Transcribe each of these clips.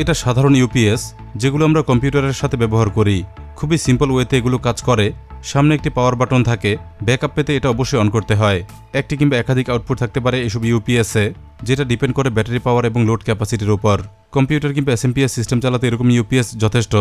এটা সাধারণ ইউপিএস যেগুলো আমরা কম্পিউটারের সাথে ব্যবহার করি। খুবই সিম্পল ওয়েতে এগুলো কাজ করে। সামনে একটি পাওয়ার বাটন থাকে, ব্যাকআপ পেতে এটা অবশ্যই অন করতে হয়। একটি কিংবা একাধিক আউটপুট থাকতে পারে এসব ইউপিএসে, যেটা ডিপেন্ড করে ব্যাটারি পাওয়ার এবং লোড ক্যাপাসিটির উপর। কম্পিউটার কিংবা এসএমপিএস সিস্টেম চালাতে এরকম ইউপিএস যথেষ্ট।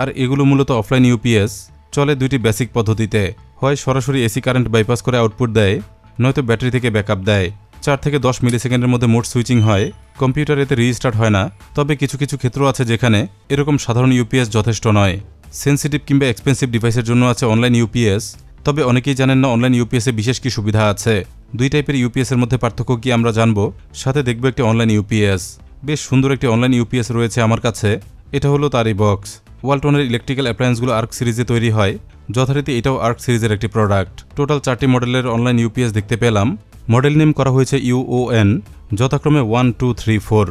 আর এগুলো মূলত অফলাইন ইউপিএস, চলে দুইটি বেসিক পদ্ধতিতে। হয় সরাসরি এসি কারেন্ট বাইপাস করে আউটপুট দেয়, নয়তো ব্যাটারি থেকে ব্যাকআপ দেয়। 4 থেকে 10 মিলিসেকেন্ডের মধ্যে মোড সুইচিং হয়। কম্পিউটার এতে রিস্টার্ট হয় না। তবে কিছু কিছু ক্ষেত্র আছে যেখানে এরকম সাধারণ ইউপিএস যথেষ্ট নয়। সেন্সিটিভ কিংবা এক্সপেন্সিভ ডিভাইসের জন্য আছে অনলাইন ইউপিএস। তবে অনেকেই জানেন না অনলাইন ইউপিএসে বিশেষ কি সুবিধা আছে। দুই টাইপের ইউপিএস এর মধ্যে পার্থক্য কি আমরা জানবো, সাথে দেখব একটি অনলাইন ইউপিএস। বেশ সুন্দর একটি অনলাইন ইউপিএস রয়েছে আমার কাছে। এটা হলো তারই বক্স। ওয়ালটনের ইলেকট্রিক্যাল অ্যাপ্লায়েন্সগুলো আর্ক সিরিজে তৈরি হয়, যথারীতি এটাও আর্ক সিরিজের একটি প্রোডাক্ট। টোটাল 4টি মডেলের অনলাইন ইউপিএস দেখতে পেলাম। মডেল নেম করা হয়েছে UON, যথাক্রমে 1, 2, 3, 4।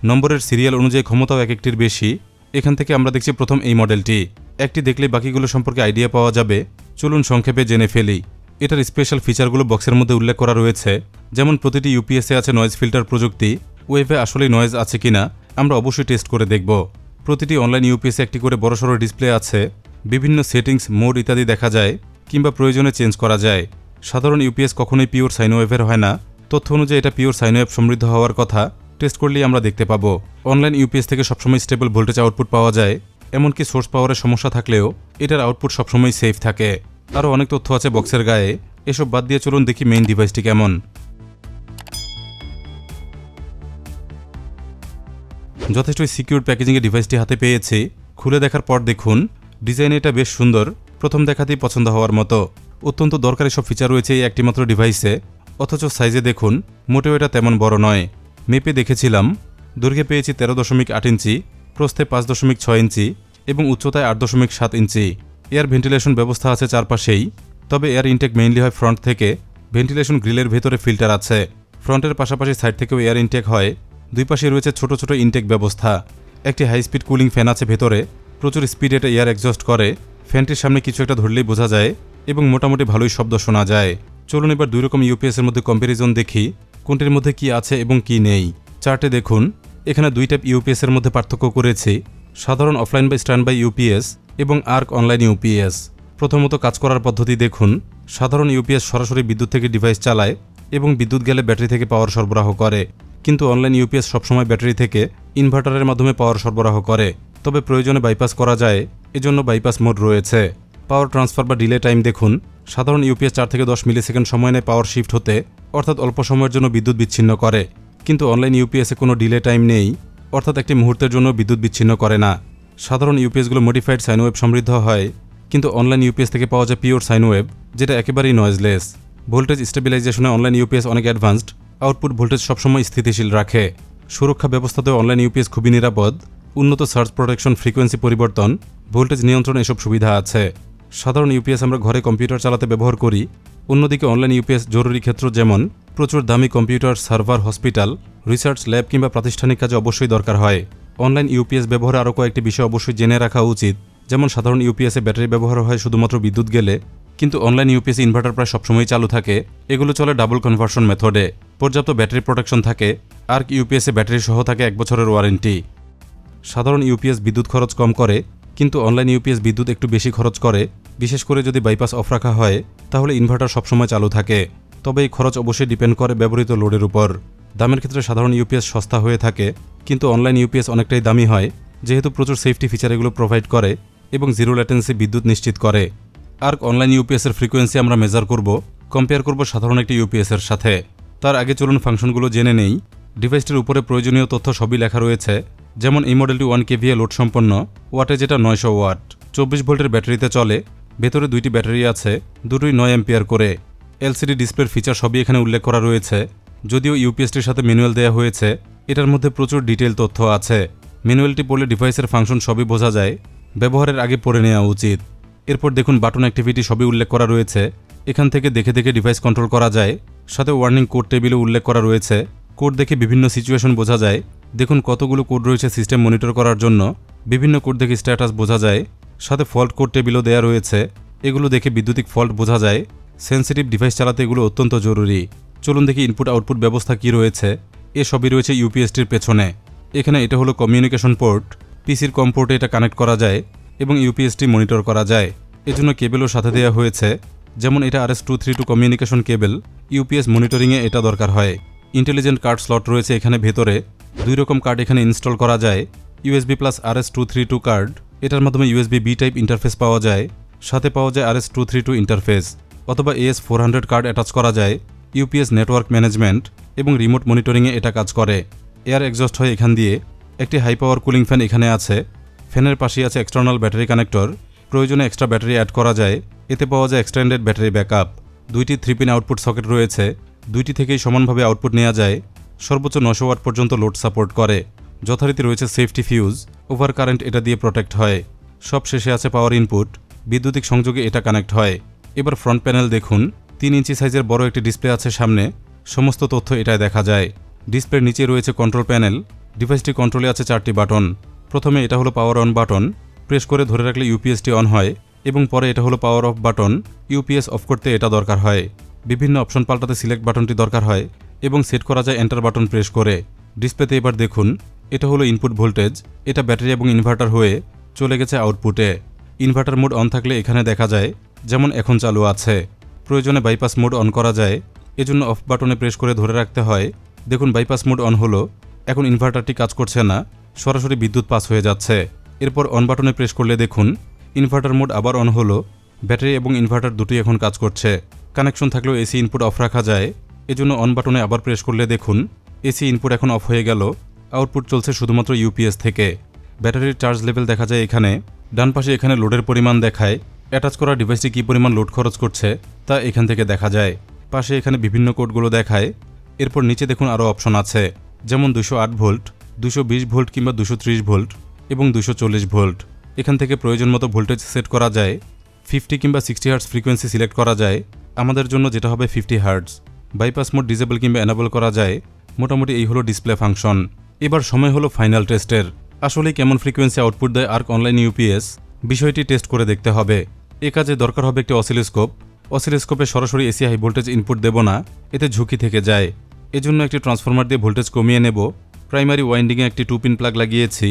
নম্বরের সিরিয়াল অনুযায়ী ক্ষমতাও এক একটির বেশি। এখান থেকে আমরা দেখছি প্রথম এই মডেলটি। একটি দেখলে বাকিগুলো সম্পর্কে আইডিয়া পাওয়া যাবে। চলুন সংক্ষেপে জেনে ফেলি। এটার স্পেশাল ফিচারগুলো বক্সের মধ্যে উল্লেখ করা রয়েছে। যেমন প্রতিটি ইউপিএসে আছে নয়েজ ফিল্টার প্রযুক্তি। ওয়েভে আসলে নয়েজ আছে কিনা আমরা অবশ্যই টেস্ট করে দেখব। প্রতিটি অনলাইন ইউপিএসে একটি করে বড়সড় ডিসপ্লে আছে। বিভিন্ন সেটিংস, মোড ইত্যাদি দেখা যায় কিংবা প্রয়োজনে চেঞ্জ করা যায়। সাধারণ ইউপিএস কখনোই পিওর সাইন ওয়েভের হয় না। তথ্য অনুযায়ী এটা পিওর সাইন ওয়েভ সমৃদ্ধ হওয়ার কথা। টেস্ট করলেই আমরা দেখতে পাবো। অনলাইন ইউপিএস থেকে সবসময় স্টেবল ভোল্টেজ আউটপুট পাওয়া যায়। এমনকি সোর্স পাওয়ারের সমস্যা থাকলেও এটার আউটপুট সবসময় সেফ থাকে। আরও অনেক তথ্য আছে বক্সের গায়ে। এসব বাদ দিয়ে চলুন দেখি মেইন ডিভাইসটি কেমন। যথেষ্ট সিকিউর প্যাকেজিংয়ে ডিভাইসটি হাতে পেয়েছি। খুলে দেখার পর দেখুন ডিজাইন এটা বেশ সুন্দর, প্রথম দেখাতেই পছন্দ হওয়ার মতো। অত্যন্ত দরকারি সব ফিচার রয়েছে এই একটিমাত্র ডিভাইসে। অথচ সাইজে দেখুন মোটেও এটা তেমন বড় নয়। মেপে দেখেছিলাম, দৈর্ঘ্যে পেয়েছি 13.8 ইঞ্চি, প্রস্থে 5.6 ইঞ্চি এবং উচ্চতায় 8.7 ইঞ্চি। এয়ার ভেন্টিলেশন ব্যবস্থা আছে চারপাশেই। তবে এয়ার ইনটেক মেইনলি হয় ফ্রন্ট থেকে। ভেন্টিলেশন গ্রিলের ভেতরে ফিল্টার আছে। ফ্রন্টের পাশাপাশি সাইড থেকেও এয়ার ইনটেক হয়। দুই পাশে রয়েছে ছোট ছোট ইনটেক ব্যবস্থা। একটি হাই স্পিড কুলিং ফ্যান আছে ভেতরে। প্রচুর স্পিডে এটা এয়ার এক্সস্ট করে। ফ্যানটির সামনে কিছু একটা ধরলেই বোঝা যায় এবং মোটামুটি ভালোই শব্দ শোনা যায়। চলুন এবার দুই রকম ইউপিএস এর মধ্যে কম্প্যারিজন দেখি, কোনটির মধ্যে কি আছে এবং কি নেই। চার্টে দেখুন এখানে দুই টাইপ ইউপিএস এর মধ্যে পার্থক্য করেছি, সাধারণ অফলাইন বা স্ট্যান্ড বাই ইউপিএস এবং আর্ক অনলাইন ইউপিএস। প্রথমত কাজ করার পদ্ধতি দেখুন। সাধারণ ইউপিএস সরাসরি বিদ্যুৎ থেকে ডিভাইস চালায় এবং বিদ্যুৎ গেলে ব্যাটারি থেকে পাওয়ার সরবরাহ করে। কিন্তু অনলাইন ইউপিএস সবসময় ব্যাটারি থেকে ইনভার্টারের মাধ্যমে পাওয়ার সরবরাহ করে। তবে প্রয়োজনে বাইপাস করা যায়, এজন্য বাইপাস মোড রয়েছে। পাওয়ার ট্রান্সফার বা ডিলে টাইম দেখুন। সাধারণ ইউপিএস 4 থেকে 10 মিলিসেকেন্ড সময় নেয় পাওয়ার শিফট হতে, অর্থাৎ অল্প সময়ের জন্য বিদ্যুৎ বিচ্ছিন্ন করে। কিন্তু অনলাইন ইউপিএসে কোনো ডিলে টাইম নেই, অর্থাৎ একটি মুহূর্তের জন্য বিদ্যুৎ বিচ্ছিন্ন করে না। সাধারণ ইউপিএসগুলো মডিফাইড সাইন ওয়েভ সমৃদ্ধ হয়, কিন্তু অনলাইন ইউপিএস থেকে পাওয়া যায় পিওর সাইন ওয়েভ, যেটা একেবারেই নয়েজলেস। ভোল্টেজ স্টেবিলাইজেশনে অনলাইন ইউপিএস অনেক অ্যাডভান্সড। আউটপুট ভোল্টেজ সবসময় স্থিতিশীল রাখে। সুরক্ষা ব্যবস্থাতেও অনলাইন ইউপিএস খুবই নিরাপদ। উন্নত সার্জ প্রোটেকশন, ফ্রিকোয়েন্সি পরিবর্তন, ভোল্টেজ নিয়ন্ত্রণ এসব সুবিধা আছে। সাধারণ ইউপিএস আমরা ঘরে কম্পিউটার চালাতে ব্যবহার করি। অন্যদিকে অনলাইন ইউপিএস জরুরি ক্ষেত্র, যেমন প্রচুর দামি computer, server, hospital, research lab কিংবা প্রাতিষ্ঠানিক কাজে অবশ্যই দরকার হয়। অনলাইন ইউপিএস ব্যবহারে আরও কয়েকটি বিষয় অবশ্যই জেনে রাখা উচিত। যেমন সাধারণ ইউপিএসে ব্যাটারি ব্যবহার হয় শুধুমাত্র বিদ্যুৎ গেলে, কিন্তু অনলাইন ইউপিএস ইনভার্টার প্রায় সবসময় চালু থাকে। এগুলো চলে ডাবল কনভার্সন মেথডে। পর্যাপ্ত ব্যাটারি প্রোটেকশন থাকে। আর্ক ইউপিএসে ব্যাটারি সহ থাকে 1 বছরের ওয়ারেন্টি। সাধারণ ইউপিএস বিদ্যুৎ খরচ কম করে, কিন্তু অনলাইন ইউপিএস বিদ্যুৎ একটু বেশি খরচ করে। বিশেষ করে যদি বাইপাস অফ রাখা হয় তাহলে ইনভার্টার সবসময় চালু থাকে। তবে এই খরচ অবশ্যই ডিপেন্ড করে ব্যবহৃত লোডের উপর। দামের ক্ষেত্রে সাধারণ ইউপিএস সস্তা হয়ে থাকে, কিন্তু অনলাইন ইউপিএস অনেকটাই দামি হয়, যেহেতু প্রচুর সেফটি ফিচার এগুলো প্রোভাইড করে এবং জিরো ল্যাটেন্সি বিদ্যুৎ নিশ্চিত করে। আর্ক অনলাইন ইউপিএসের ফ্রিকোয়েন্সি আমরা মেজার করব, কম্পেয়ার করব সাধারণ একটি ইউপিএসের সাথে। তার আগে চলুন ফাংশনগুলো জেনে নেই। ডিভাইসটির উপরে প্রয়োজনীয় তথ্য সবই লেখা রয়েছে। যেমন এই মডেলটি 1 kVA লোড সম্পন্ন, ওয়াটে যেটা 900 ওয়াট, 24 ভোল্টের ব্যাটারিতে চলে। ভেতরে দুইটি ব্যাটারি আছে, দুটোই 9 অ্যাম্পিয়ার করে। এলসিডি ডিসপ্লের ফিচার সবই এখানে উল্লেখ করা রয়েছে। যদিও ইউপিএসটির সাথে ম্যানুয়াল দেওয়া হয়েছে, এটার মধ্যে প্রচুর ডিটেল তথ্য আছে। ম্যানুয়ালটি পড়লে ডিভাইসের ফাংশন সবই বোঝা যায়। ব্যবহারের আগে পড়ে নেওয়া উচিত। এরপর দেখুন বাটন অ্যাক্টিভিটি সবই উল্লেখ করা রয়েছে। এখান থেকে দেখে দেখে ডিভাইস কন্ট্রোল করা যায়। সাথে ওয়ার্নিং কোড টেবিলও উল্লেখ করা রয়েছে। কোড দেখে বিভিন্ন সিচুয়েশন বোঝা যায়। দেখুন কতগুলো কোড রয়েছে সিস্টেম মনিটর করার জন্য। বিভিন্ন কোড দেখে স্ট্যাটাস বোঝা যায়। সাথে ফল্ট কোড টেবিলও দেওয়া রয়েছে। এগুলো দেখে বিদ্যুতিক ফল্ট বোঝা যায়। সেন্সিটিভ ডিভাইস চালাতে এগুলো অত্যন্ত জরুরি। চলুন দেখি ইনপুট আউটপুট ব্যবস্থা কি রয়েছে। এ সবই রয়েছে ইউপিএসটির পেছনে। এখানে এটা হলো কমিউনিকেশন পোর্ট, পিসির কম পোর্টে এটা কানেক্ট করা যায় এবং ইউপিএসটি মনিটর করা যায়। এজন্য কেবেলও সাথে দেওয়া হয়েছে, যেমন এটা RS-232 কমিউনিকেশন কেবেল, ইউপিএস মনিটরিংয়ে এটা দরকার হয়। ইন্টেলিজেন্ট কার্ড স্লট রয়েছে এখানে ভেতরে, 2 রকম কার্ড এখানে ইনস্টল করা যায়। USB প্লাস RS-232 কার্ড, এটার মাধ্যমে USB B টাইপ ইন্টারফেস পাওয়া যায়, সাথে পাওয়া যায় RS-232 ইন্টারফেস, অথবা AS400 কার্ড অ্যাটাচ করা যায়। ইউপিএস নেটওয়ার্ক ম্যানেজমেন্ট এবং রিমোট মনিটরিংয়ে এটা কাজ করে। এয়ার এক্সস্ট হয় এখান দিয়ে। একটি হাই পাওয়ার কুলিং ফ্যান এখানে আছে। ফ্যানের পাশেই আছে এক্সটার্নাল ব্যাটারি কানেক্টর, প্রয়োজনে এক্সট্রা ব্যাটারি অ্যাড করা যায়। এতে পাওয়া যায় এক্সটেন্ডেড ব্যাটারি ব্যাকআপ। 2টি 3-পিন আউটপুট সকেট রয়েছে, 2টি থেকেই সমানভাবে আউটপুট নেওয়া যায়। সর্বোচ্চ 900 ওয়াট পর্যন্ত লোড সাপোর্ট করে। যথারীতি রয়েছে সেফটি ফিউজ, ওভার কারেন্ট এটা দিয়ে প্রোটেক্ট হয়। সব শেষে আছে পাওয়ার ইনপুট, বিদ্যুতিক সংযোগে এটা কানেক্ট হয়। এবার ফ্রন্ট প্যানেল দেখুন, 3 ইঞ্চি সাইজের বড় একটি ডিসপ্লে আছে সামনে, সমস্ত তথ্য এটায় দেখা যায়। ডিসপ্লের নিচে রয়েছে কন্ট্রোল প্যানেল। ডিভাইসটি কন্ট্রোলে আছে 4টি বাটন। প্রথমে এটা হলো পাওয়ার অন বাটন, প্রেস করে ধরে রাখলে ইউপিএসটি অন হয়, এবং পরে এটা হলো power of button, UPS of করতে এটা দরকার হয়। বিভিন্ন অপশন পাল্টাতে সিলেক্ট বাটনটি দরকার হয় এবং সেট করা যায় এন্টার বাটন প্রেস করে। ডিসপ্লেতে এবার দেখুন, এটা হলো ইনপুট ভোল্টেজ, এটা ব্যাটারি এবং ইনভার্টার হয়ে চলে গেছে আউটপুটে। ইনভার্টার মোড অন থাকলে এখানে দেখা যায়, যেমন এখন চালু আছে। প্রয়োজনে বাইপাস মোড অন করা যায়, এজন্য অফ বাটনে প্রেস করে ধরে রাখতে হয়। দেখুন বাইপাস মোড অন হলো, এখন ইনভার্টারটি কাজ করছে না, সরাসরি বিদ্যুৎ পাস হয়ে যাচ্ছে। এরপর অন বাটনে প্রেস করলে দেখুন ইনভার্টার মোড আবার অন হলো, ব্যাটারি এবং ইনভার্টার দুটোই এখন কাজ করছে। কানেকশন থাকলেও এসি ইনপুট অফ রাখা যায়, এজন্য অন বাটনে আবার প্রেস করলে দেখুন এসি ইনপুট এখন অফ হয়ে গেল, আউটপুট চলছে শুধুমাত্র ইউপিএস থেকে। ব্যাটারির চার্জ লেভেল দেখা যায় এখানে। ডান পাশে এখানে লোডের পরিমাণ দেখায়, অ্যাটাচ করা ডিভাইসটি কী পরিমাণ লোড খরচ করছে তা এখান থেকে দেখা যায়। পাশে এখানে বিভিন্ন কোডগুলো দেখায়। এরপর নিচে দেখুন আরও অপশন আছে, যেমন 208 ভোল্ট, 220 ভোল্ট কিংবা 230 ভোল্ট এবং 240 ভোল্ট। এখান থেকে প্রয়োজন মতো ভোল্টেজ সেট করা যায়। 50 কিংবা 60 হার্টজ ফ্রিকোয়েন্সি সিলেক্ট করা যায়, আমাদের জন্য যেটা হবে 50 হার্টজ। বাইপাস মোড ডিসেবল কিংবা এনাবল করা যায়। মোটামুটি এই হলো ডিসপ্লে ফাংশন। এবার সময় হলো ফাইনাল টেস্টের। আসলে কেমন ফ্রিকোয়েন্সি আউটপুট দেয় আর্ক অনলাইন ইউপিএস, বিষয়টি টেস্ট করে দেখতে হবে। এ কাজে দরকার হবে একটি অসিলোস্কোপ। অসিলোস্কোপে সরাসরি এসি হাই ভোল্টেজ ইনপুট দেব না, এতে ঝুঁকি থেকে যায়। এজন্য একটি ট্রান্সফরমার দিয়ে ভোল্টেজ কমিয়ে নেব। প্রাইমারি ওয়াইন্ডিংয়ে একটি 2-পিন প্লাগ লাগিয়েছি।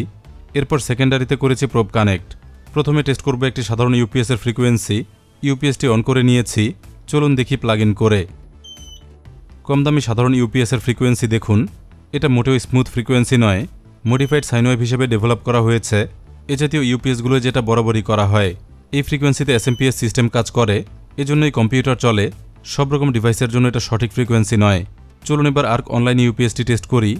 এরপর সেকেন্ডারিতে করেছি প্রোব কানেক্ট। প্রথমে টেস্ট করব একটি সাধারণ ইউপিএসের ফ্রিকোয়েন্সি। ইউপিএসটি অন করে নিয়েছি, চলুন দেখি প্লাগ ইন করে। কম দামি সাধারণ ইউপিএসের ফ্রিকোয়েন্সি দেখুন, এটা মোটেও স্মুথ ফ্রিকোয়েন্সি নয়, মডিফাইড সাইন ওয়েভ হিসেবে ডেভেলপ করা হয়েছে। এ জাতীয় ইউপিএসগুলো যেটা বরাবরই করা হয়। এই ফ্রিকোয়েন্সিতে এসএমপিএস সিস্টেম কাজ করে, এজন্যই কম্পিউটার চলে। সব রকম ডিভাইসের জন্য এটা সঠিক ফ্রিকোয়েন্সি নয়। চলুন এবার আর্ক অনলাইন ইউপিএসটি টেস্ট করি।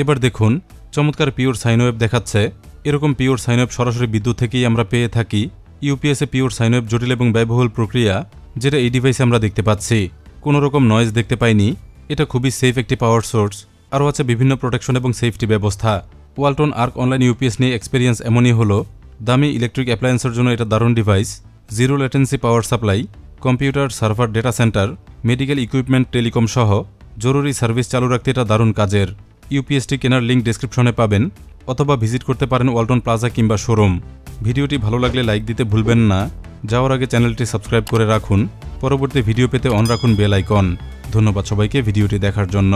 এবার দেখুন চমৎকার পিওর সাইন ওয়েভ দেখাচ্ছে। এরকম পিওর সাইন ওয়েভ সরাসরি বিদ্যুৎ থেকেই আমরা পেয়ে থাকি। ইউপিএসে পিওর সাইন ওয়েভ জটিল এবং ব্যয়বহুল প্রক্রিয়া, যেটা এই ডিভাইসে আমরা দেখতে পাচ্ছি। কোনো রকম নয়েজ দেখতে পাইনি। এটা খুবই সেফ একটি পাওয়ার সোর্স। আরও আছে বিভিন্ন প্রোটেকশন এবং সেফটি ব্যবস্থা। ওয়ালটন আর্ক অনলাইন ইউপিএস নিয়ে এক্সপিরিয়েন্স এমনই হলো। দামি ইলেকট্রিক অ্যাপ্লায়েন্সের জন্য এটা দারুণ device. Zero latency power supply, computer, server, data centre, medical equipment, telecom সহ জরুরি সার্ভিস চালু রাখতে এটা দারুণ কাজের। ইউপিএসটি কেনার লিঙ্ক ডেসক্রিপশনে পাবেন, অথবা ভিজিট করতে পারেন ওয়ালটন প্লাজা কিংবা শোরুম। ভিডিওটি ভালো লাগলে লাইক দিতে ভুলবেন না। যাওয়ার আগে চ্যানেলটি সাবস্ক্রাইব করে রাখুন। পরবর্তী ভিডিও পেতে অন রাখুন বেল আইকন। ধন্যবাদ সবাইকে ভিডিওটি দেখার জন্য।